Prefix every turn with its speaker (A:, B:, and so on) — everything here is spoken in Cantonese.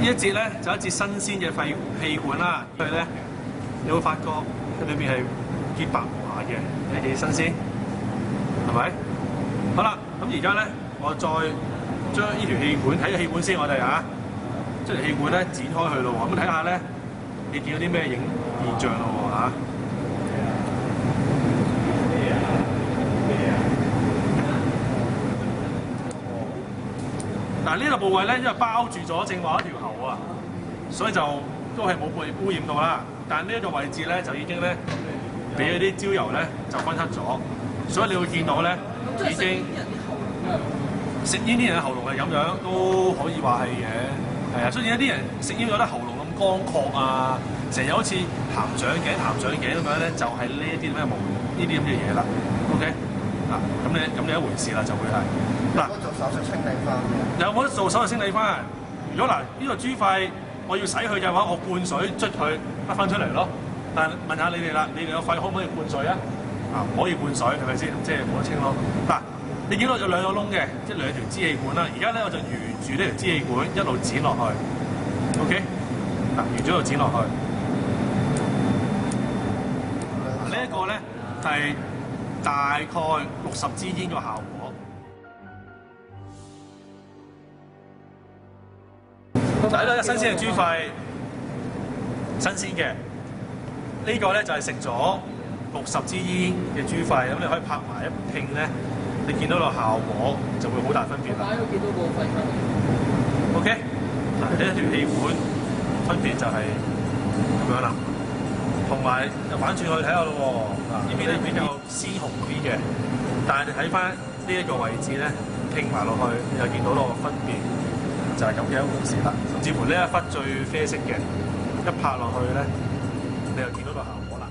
A: 呢一節咧就一節新鮮嘅肺氣管啦，佢咧你會發覺佢裏邊係潔白無瑕嘅，係幾新鮮，係咪？好啦，咁而家咧我再將呢條氣管睇個氣管先，我哋啊，將條氣管咧剪開佢咯喎，咁睇下咧，你見到啲咩現象咯喎嚇？嗱呢個部位咧，因為包住咗正話一條喉啊，所以就都係冇被污染到啦。但呢一個位置咧，就已經咧俾嗰啲焦油咧就分黑咗，所以你會見到咧已經食煙啲人嘅喉嚨係咁樣，都可以話係嘅，係啊。所以有啲人食煙覺得喉嚨咁乾涸啊，成日好似鹹上頸咁樣咧，就係呢一啲咁嘅呢啲咁嘅嘢啦。OK， 嗱咁你一回事啦，就會係。嗱，做手術清理翻有冇得做手術清理翻？如果嗱呢個豬肺我要洗佢嘅話，我灌水捽佢甩翻出嚟咯。但問下你哋啦，你哋個肺可唔可以灌水啊？啊，唔可以灌水係咪先？即係冇得清咯。嗱，你見到有兩個窿嘅，即係兩條支氣管啦。而家咧我就沿住呢條支氣管一路剪落去。OK， 嗱，沿住一路剪落去。呢一個咧係大概60支煙個效果。第一個新鮮嘅豬肺，新鮮嘅。呢個咧就係食咗60支煙嘅豬肺，咁你可以拍埋一拼咧，你見到個效果就會好大分別啦。睇到幾多個肺分？OK， 嗱呢一條氣管分別就係咁樣啦。同埋就反轉去睇下咯喎，呢邊咧比較鮮紅啲嘅，但係你睇翻呢一個位置咧，拼埋落去，你就見到個分別。就係咁嘅一回事啦，甚至乎呢一忽最啡色嘅，一拍落去咧，你就見到個效果啦。